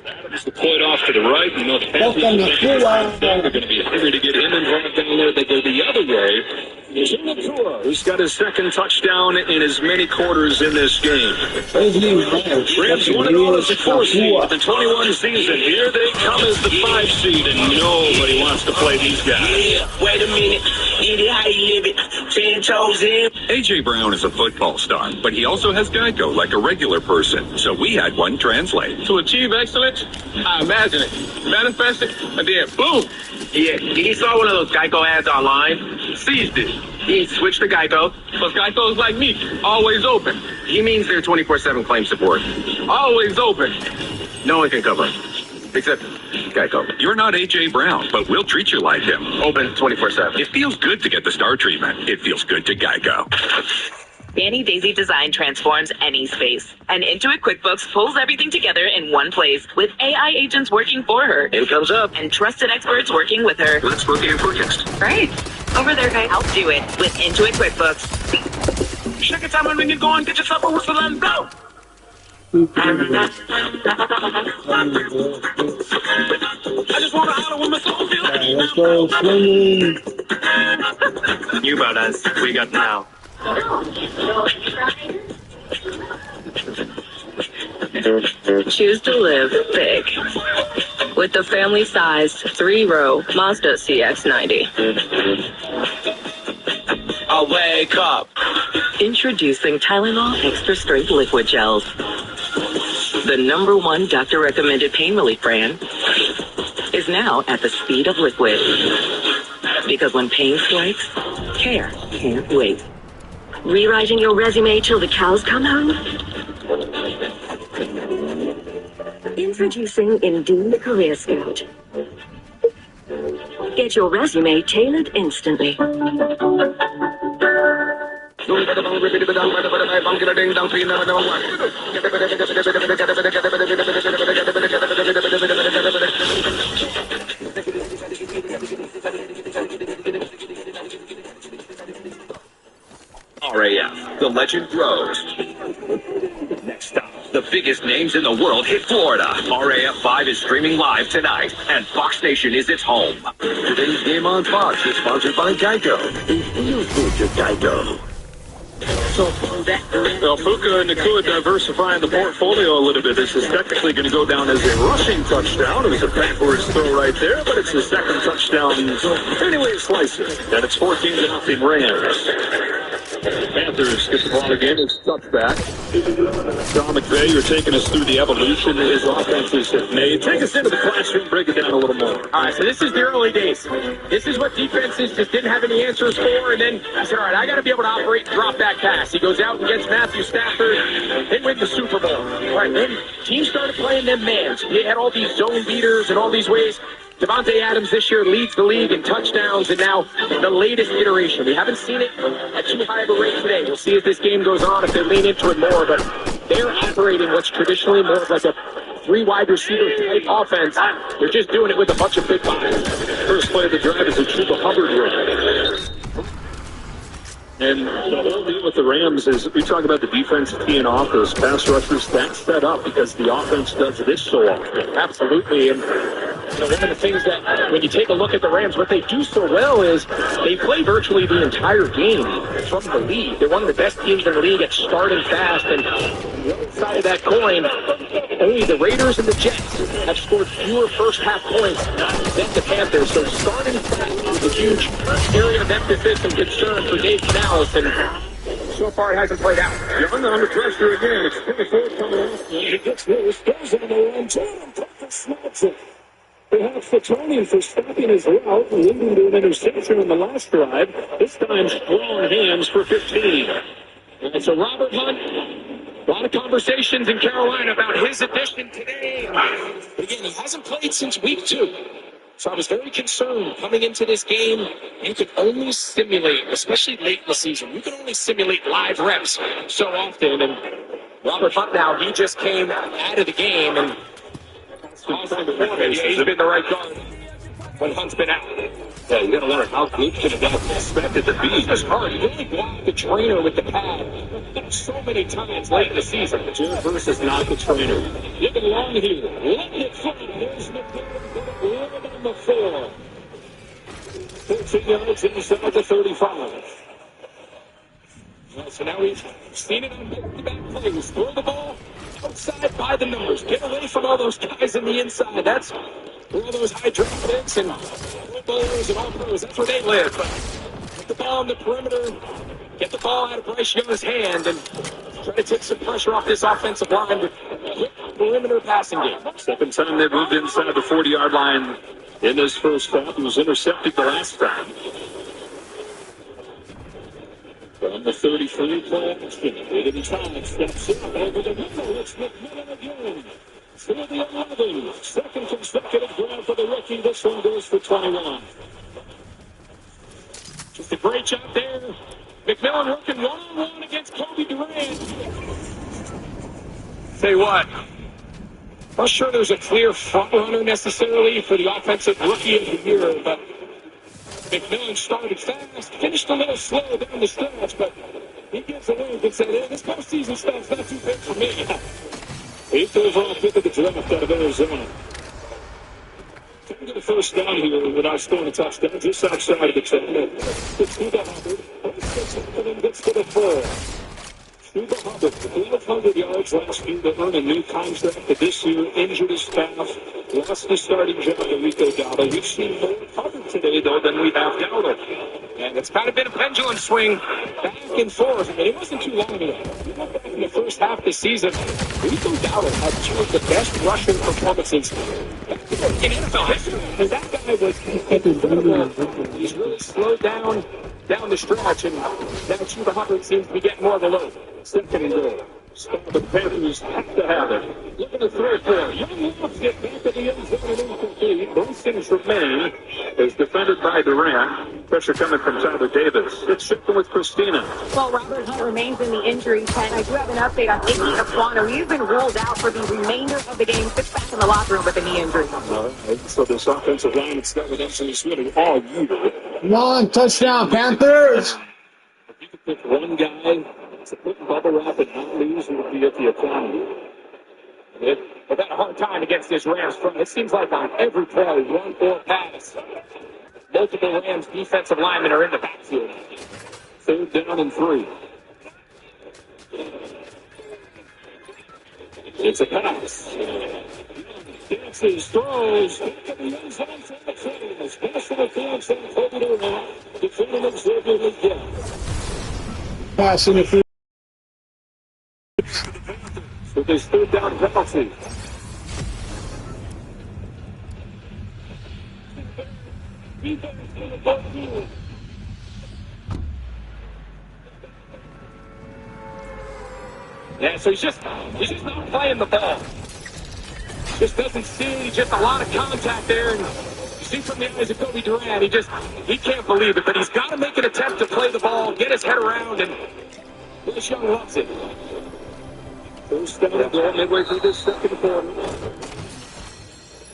Adams deployed off to the right. You know, the Panthers are going to be hungry to get him involved down there. They go the other way. It's Nakua, who's got his second touchdown in as many quarters in this game. Rams won it all as a 4 seed in the 21 season. Here they come as the 5 seed, and nobody wants to play these guys. Wait a minute. Eat it how you live it. 10 toes in. A.J. Brown is a football star, but he also has Geico like a regular person, so we had one translate. To achieve excellence, I imagine it, manifest it, and then boom. Yeah, he saw one of those Geico ads online, seized it. He switched to Geico. But Geico's like me, always open. He means they're 24/7 claim support. Always open. No one can cover him, except Geico. You're not A.J. Brown, but we'll treat you like him. Open 24/7. It feels good to get the star treatment. It feels good to Geico. Danny Daisy Design transforms any space. And Intuit QuickBooks pulls everything together in one place with AI agents working for her. Income's up. And trusted experts working with her. Let's book a forecast. Right. Over there, guys. I'll do it with Intuit QuickBooks. Check it out when you go and get yourself a whistle and blow. I just want to holler when my soul feels like let's go swinging. You about us. We got now. Choose to live big with the family-sized 3-row Mazda CX-90. I'll wake up. Introducing Tylenol Extra Strength Liquid Gels. The #1 doctor-recommended pain relief brand is now at the speed of liquid. Because when pain strikes, care can't wait. Rewriting your resume till the cows come home? Introducing Indeed Career Scout. Get your resume tailored instantly. RAF, the legend grows. Next stop, the biggest names in the world hit Florida. RAF 5 is streaming live tonight, and Fox Nation is its home. Today's game on Fox is sponsored by Geico. It feels good to Geico. Well, Puka and Nakua diversifying the portfolio a little bit. This is technically going to go down as a rushing touchdown. It was a backwards throw right there, but it's the second touchdown. So anyway, slice it. And it's 14-0 Rams. Panthers get the ball again. It's touchback. John McVay, you're taking us through the evolution his offenses have made. Take us into the classroom, break it down a little more. All right, so this is the early days. This is what defenses just didn't have any answers for, and then he said, all right, I got to be able to operate and drop back pass. He goes out and gets Matthew Stafford. They win the Super Bowl. All right, then teams started playing them mans. They had all these zone beaters and all these ways. Devontae Adams this year leads the league in touchdowns, and now the latest iteration. We haven't seen it at too high of a rate today. We'll see as this game goes on if they lean into it more, but they're operating what's traditionally more like a 3 wide receiver type offense. They're just doing it with a bunch of big bodies. First play of the drive is a Chuba Hubbard run. And the whole deal with the Rams is we talk about the defense teeing off those pass rushers. That's set up because the offense does this so often. Absolutely, and One of the things that when you take a look at the Rams, what they do so well is they play virtually the entire game from the lead. They're one of the best teams in the league at starting fast. And the other side of that coin, only the Raiders and the Jets have scored fewer first-half points than the Panthers. So starting fast is a huge area of emphasis and concern for Dave Canales. And so far, it hasn't played out. Young under pressure again. It's 24 coming off. He gets loose, goes on the run. Jordan Tucker snaps it. Perhaps Fatonian for stopping his route, leading to an interception on the last drive. This time, strong hands for 15. And so Robert Hunt, a lot of conversations in Carolina about his addition today. But again, he hasn't played since week 2. So I was very concerned coming into this game. You could only simulate, especially late in the season, you can only simulate live reps so often. And Robert Hunt now, he just came out of the game. And he's been the right guard when Hunt's been out. Yeah, you got to wonder how good could have been expected to be. It's hard. You really block the trainer with the pad so many times late in the season. Jared versus not the trainer. Looking long here. Letting it fly. There's McDonald right on the 4. 13 yards inside the 35. So now we've seen it on back-to-back plays. Throw the ball outside by the numbers. Get away from all those guys in the inside. That's where all those high draft picks and bowlers and all pros, that's where they live. But get the ball on the perimeter, get the ball out of Bryce Young's hand, and try to take some pressure off this offensive line with quick perimeter passing game. Second time they moved inside the 40-yard line in this first half. He was intercepted the last time. From the 33 play action, Aiden Todd steps up over the middle. It's McMillan again. For the 11, second consecutive grab for the rookie. This one goes for 21. Just a great job there. McMillan working one-on-one against Kobe Durant. Say what? Not sure there's a clear front runner necessarily for the offensive rookie of the year, but McMillan started fast, finished a little slow down the stretch, but he gives a wink and said, hey, this postseason stuff's not too big for me. 8th overall pick of the draft out of Arizona. Trying to get a first down here without scoring a touchdown, just outside of the 10. Gets to the 100, and gets to the 4. To the 100, 1,200 yards last year to earn a new contract. This year, injured his calf, lost the starting job to Rico Dowdle. We've seen more covered today, though, than we have Dowdle. And it's kind of been a pendulum swing back and forth. I mean, it wasn't too long ago. You look back in the first half of the season, Rico Dowdle had 2 of the best rushing performances in NFL history. And that guy was incredible. He's really slowed down the stretch, and now Chuba Hubbard seems to be getting more of a load. Second and goal. The Panthers have to have it. Looking to throw for it. Young lofts it back to the end zone and incomplete. Both things remain as defended by Durant. Pressure coming from Tyler Davis. It's shifting with Christina. Well, Robert Hunt remains in the injury tent. I do have an update on Iggy Aquano. He's been ruled out for the remainder of the game. Sits back in the locker room with a knee injury. All right. So this offensive line has got with Anthony Sweeney all year. Come on, touchdown, Panthers! If you could pick one guy to put bubble wrap and not lose, it would be at the economy. They've had a hard time against this Rams front. It seems like on every play, run or pass, multiple Rams defensive linemen are in the backfield. 3rd down and 3. It's a pass. Dances, throws, back to the end zone for the Cardinals. Pass to the field, and Kobe Durant. Defending it, Xavier Leggett. Passing it through. With his 3rd down penalty. Yeah, so he's just not playing the ball. Just doesn't see, just a lot of contact there. And you see from the eyes of Kobe Durant, he can't believe it, but he's got to make an attempt to play the ball, get his head around, and Bryce Young loves it. First down and goal midway through this second quarter.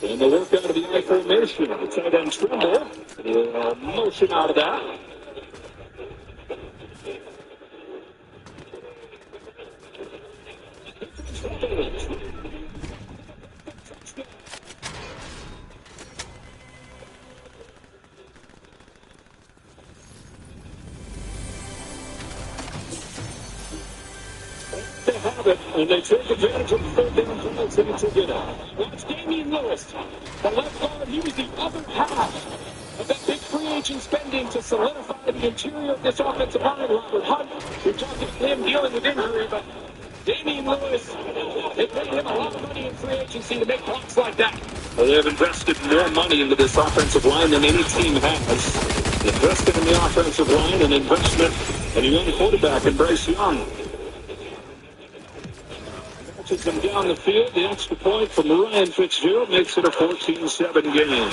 And the work out of the I formation. The tight end Trimble. Motion out of that. they have it, and they take advantage of the third down penalty to get it. Watch Damian Lewis, the left guard. He was the other half of that big free agent spending to solidify the interior of this offensive line. Robert Hunt, we talked about him dealing with injury, but Damian Lewis, they paid him a lot of money in free agency to make blocks like that. Well, they've invested more money into this offensive line than any team has. Invested in the offensive line and investment in a young quarterback in Bryce Young. Matches them down the field. The extra point from Ryan Fitzgerald makes it a 14-7 game.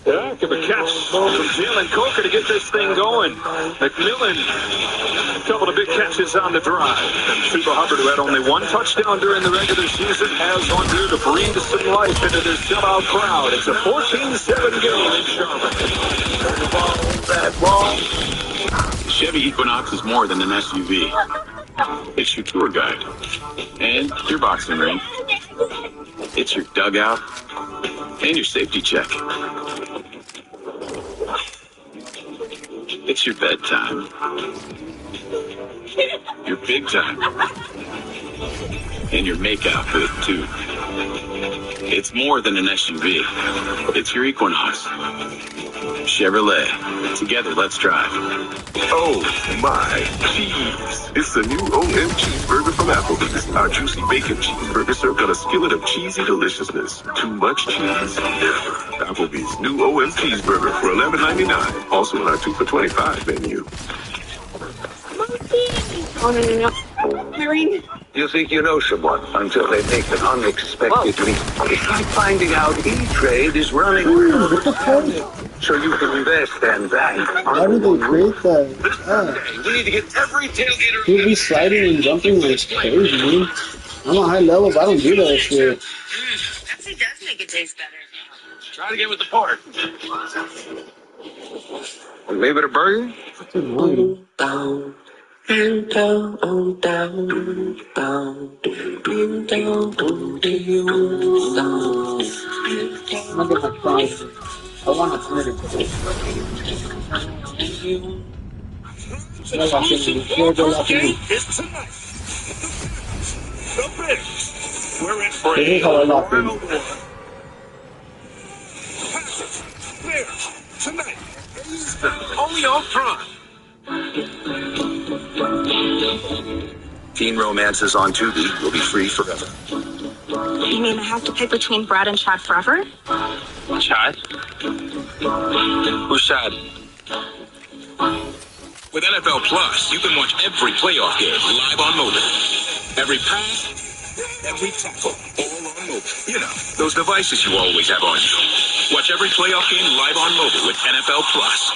Yeah, give a catch from Jalen Coker to get this thing going. McMillan, a couple of big catches on the drive. And Chuba Hubbard, who had only one touchdown during the regular season, has one here to breathe some life into this sellout crowd. It's a 14-7 game in Charlotte. Chevy Equinox is more than an SUV. It's your tour guide and your boxing ring. It's your dugout and your safety check. It's your bedtime. Your big time. And your make outfit, too. It's more than an SUV. It's your Equinox. Chevrolet. Together, let's drive. Oh, my cheese. It's the new OM cheeseburger from Applebee's. Our juicy bacon cheeseburger served on a skillet of cheesy deliciousness. Too much cheese? Never. Applebee's new OM cheeseburger for $11.99. Also on our 2 for $25 menu. Oh, no. Marine. You think you know someone until they make an unexpected leap. It's like finding out E-Trade is running so you can invest and bank. How did they create that? We need to get every tailgater. He'll be sliding and jumping like crazy, dude. I'm on high level, but I don't do that shit. Pepsi does make it taste better. Try to get with the part. Leave it a burger? That's annoying. I'm gonna get my fries. I want a burger. It's tonight. The Bears. We're in for This is how I lock in. Bears tonight. Only on Prime. Teen Romances on Tubi will be free forever. You mean I have to pick between Brad and Chad forever? Chad? Who's Chad? With NFL Plus, you can watch every playoff game live on mobile. Every pass, every tackle, all on mobile. You know, those devices you always have on you. Watch every playoff game live on mobile with NFL Plus.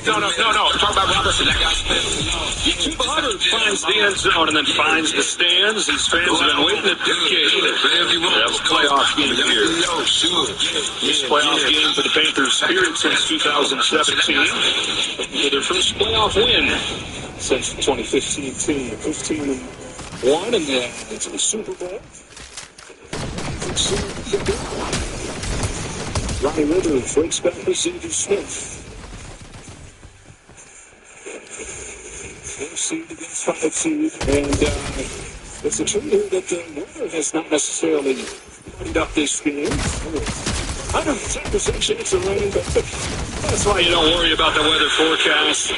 No. I'm talking about Robinson, that guy. Chuba Hubbard finds the end zone and then finds the stands. These fans have been waiting a decade to have a playoff game here. This playoff game for the Panthers' spirit since 2017. For their first playoff win since the 2015 team. 15-1 in the Super Bowl. Ronnie Rivers breaks back with Xavier Smith. 4 seed against 5 seed, and it's a true here that the weather has not necessarily lightened up this game. 110% chance of rain, but that's why you don't worry about the weather forecast.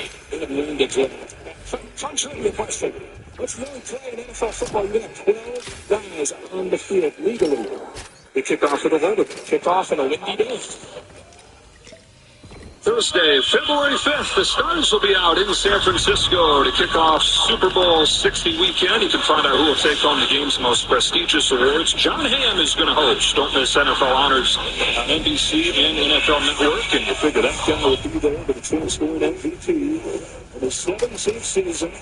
Fun trivia question. Let's really play an NFL football. You have 12 guys on the field legally. The kickoff of the holder. Kickoff on a windy day. Thursday, February 5th, the Stars will be out in San Francisco to kick off Super Bowl 60 weekend. You can find out who will take home the game's most prestigious awards. John Hamm is going to host. Don't miss NFL Honors on NBC and NFL Network. And you figure that guy will be there to the chance to win MVP in his 17th season.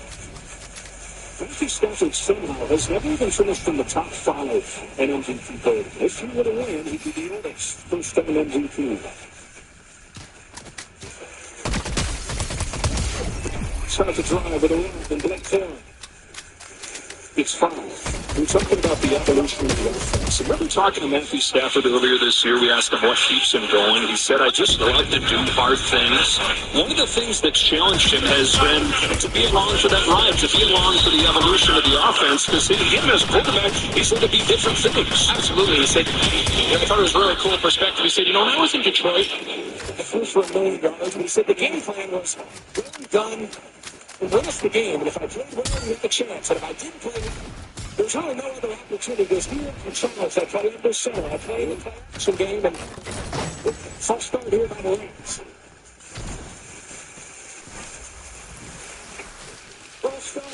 Matthew Stafford somehow has never even finished in the top 5 in MVP voting. If he were to win, he'd be the oldest first-time MVP. Trying to drive it around and Blake Taylor. It's fine. We're talking about the evolution of the offense. Remember talking to Matthew Stafford earlier this year? We asked him what keeps him going. He said, I just love to do hard things. One of the things that's challenged him has been to be along for that ride, to be along for the evolution of the offense, because him as quarterback, he said to be different things. Absolutely. He said, I thought it was a really cool perspective. He said, when I was in Detroit, I threw for $1 million, and he said the game plan was done and win us the game. And if I played well, we had a chance. And if I didn't play well, there's really no other opportunity. There's here in Charles. I play under center. I play in the play-action game, and false start here by the Rams. False start.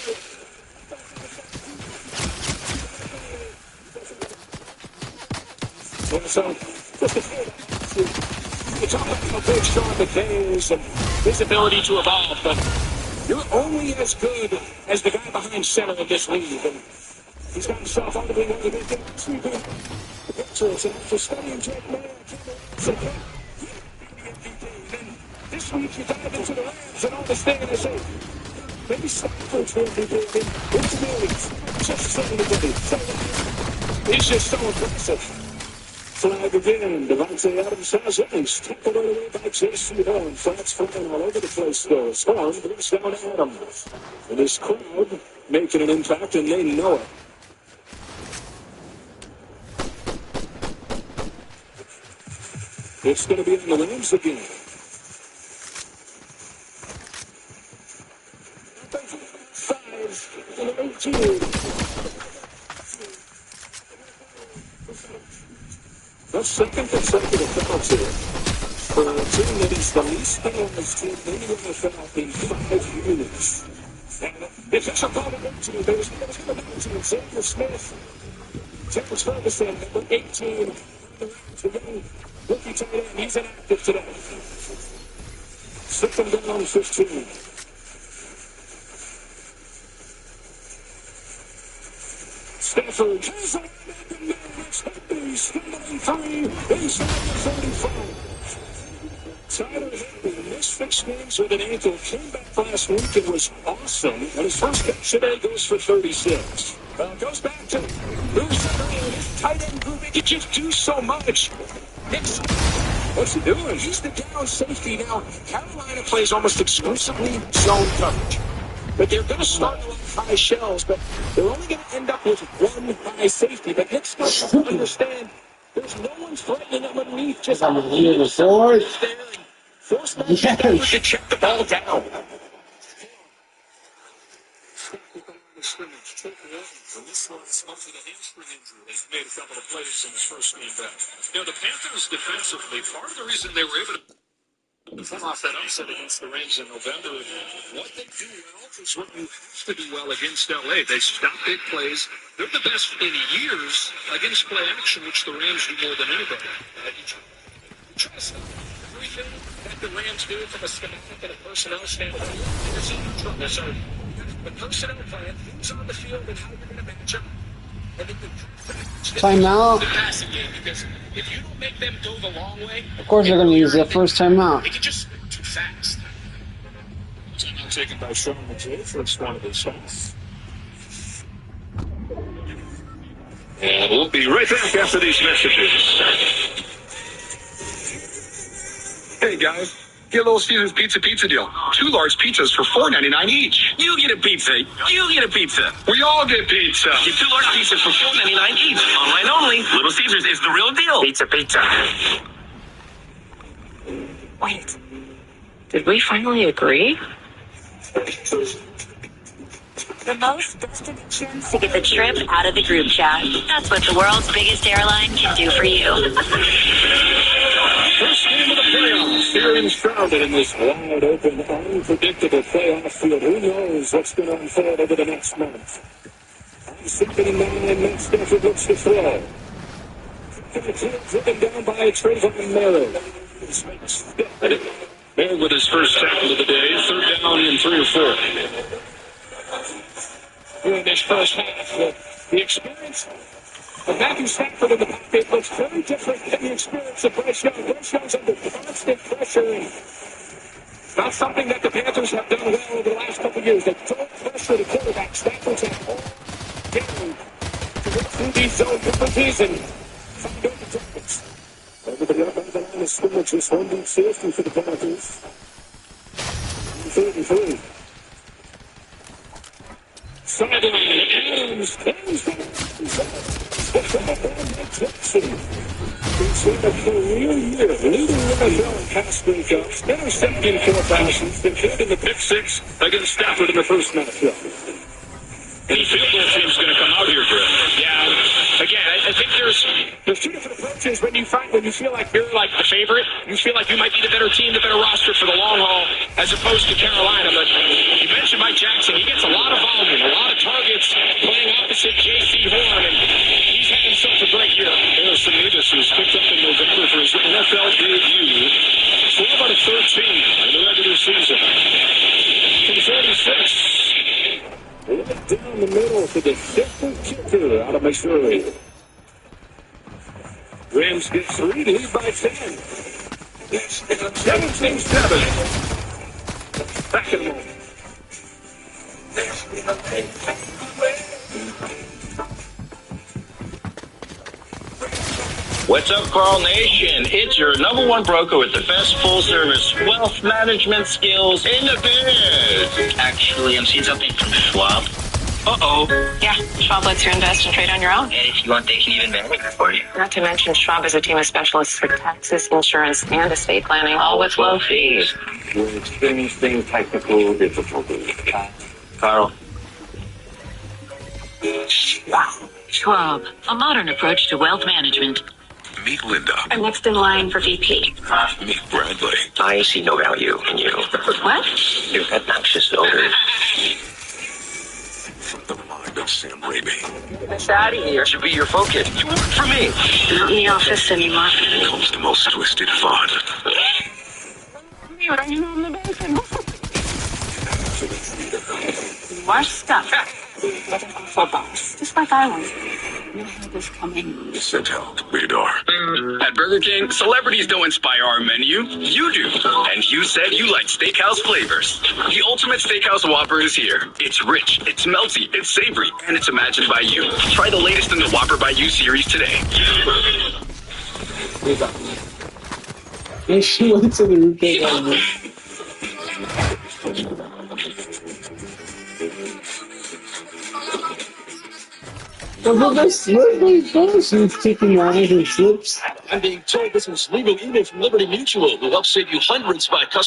And so, just a few. You talk about how good Sean McVay is and his ability to evolve, but you're only as good as the guy behind center in this league. And he's got himself out of the league. He's been sweeping the pictures. And after studying Jake Mayer, said, then this week you dive into the Rams and all this thing, and I say, maybe Stafford's the MVP. It's really just something to do. He's just so impressive. Flag again. Devontae Adams has it. He's tackled right away by Jason Hill. And flags flying all over the place there. Scoring brings down Adams. And this crowd making an impact, and they know it. It's going to be on the Rams again. 5 and 18. The second consecutive penalty for a team that is the least penalized team in the NFL in 5 years. And it's just a probability. There's going to be Xavier Smith, Terrence Ferguson, number 18, the young rookie tight end. He's inactive today. 2nd down, 15. Stafford has a he's stumbling through inside the 35. Tyler Higbee missed 6 games with an ankle, came back last week and was awesome. And his first catch today goes for 36. Goes back to his tight end group. He can just do so much. What's he doing? He's the down safety now. Carolina plays almost exclusively zone coverage. But they're going to start with high shells, but they're only going to end up with 1 high safety. But Nick's going to understand there's no one threatening them underneath. Just I'm here to force. Force Stafford to check the ball down. This one's up to the hamstring injury. They've made a couple of plays in his first game back. The Panthers defensively, part of the reason they were able to come off that upset against the Rams in November, what they do well is what you have to do well against LA. They stop big plays. They're the best in years against play action, which the Rams do more than anybody. You try to stop everything that the Rams do from a schematic and a personnel standpoint. There's no trouble. So the personnel plan, who's on the field and how you're going to match up. Timeout. The passing game, because if you don't make them go the long way, Of course they're going to use their first timeout. they can just sprint too fast. Timeout taken by Sean McVay, first one of his half. And we'll be right back after these messages. Hey guys, get a Little Caesars pizza deal. 2 large pizzas for $4.99 each. You get a pizza. You get a pizza. We all get pizza. Get 2 large pizzas for $4.99 each. Online only. Little Caesars is the real deal. Pizza. Wait. Did we finally agree? The most destinations to get the trip out of the group chat. That's what the world's biggest airline can do for you. First game of the playoffs. Here enshrouded in this wide open, unpredictable playoff field. Who knows what's going to unfold over the next month? I'm 2nd and 9. Matt Stafford looks to throw. Driven down by Trayvon Merrill. There with his first tackle of the day. 3rd down and 3 or 4. Here in this first half, the experience of Matthew Stafford in the pocket looks very different than the experience of Bryce Young. Bryce Young's under constant pressure, and that's something that the Panthers have done well over the last couple of years. They throw pressure to quarterbacks. Stafford's at home. game to get through these zone coverages and find open targets. Everybody up on the line of scrimmage. This one deep safety for the Panthers. 33. Sideline, Adams, Jackson. He's had a career year, leading NFL in pass breakups, intercepting 4 passes, then hit in the pick 6 against Stafford in the first matchup. Any field goal team's going to come out here, Greg. Yeah. Again, I think there's 2 different approaches when you feel like you're like the favorite. You feel like you might be the better team, the better roster for the long haul, as opposed to Carolina. But you mentioned Mike Jackson. He gets a lot of volume, a lot of targets playing opposite J.C. Horn, and he's had himself a great year. Harrison Davis was picked up in November for his NFL debut. 12 out of 13 in the regular season. From 36. Right down the middle to the different kicker out of Missouri. Rams get 3 to lead by 10. 17-7. Back in a moment. What's up, Carl Nation? It's your #1 broker with the best full-service wealth management skills in the biz. Actually, I'm seeing something from Schwab. Uh-oh. Yeah, Schwab lets you invest and trade on your own. And if you want, they can even manage it for you. Not to mention, Schwab has a team of specialists for taxes, insurance, and estate planning, all with low fees. We're experiencing technical difficulties. Carl. Schwab, a modern approach to wealth management. Meet Linda. I'm next in line for VP. Meet Bradley. I see no value in you. What? You're obnoxious odor. From the mind of Sam Raimi Get this out of here. Should be your focus. You work for me. Not in the office anymore. comes the most twisted fun. More stuff. What an awful boss. Just like I was. You had this coming. Sent out radar. At Burger King, celebrities don't inspire our menu. You do. And you said you like steakhouse flavors. The ultimate steakhouse Whopper is here. It's rich, it's melty, it's savory, and it's imagined by you. Try the latest in the Whopper by You series today. And she went to the roof deck on me. Well, that's what they do. She was taking lines and slips. I'm being told this was legal even from Liberty Mutual, who helps save you hundreds by customers.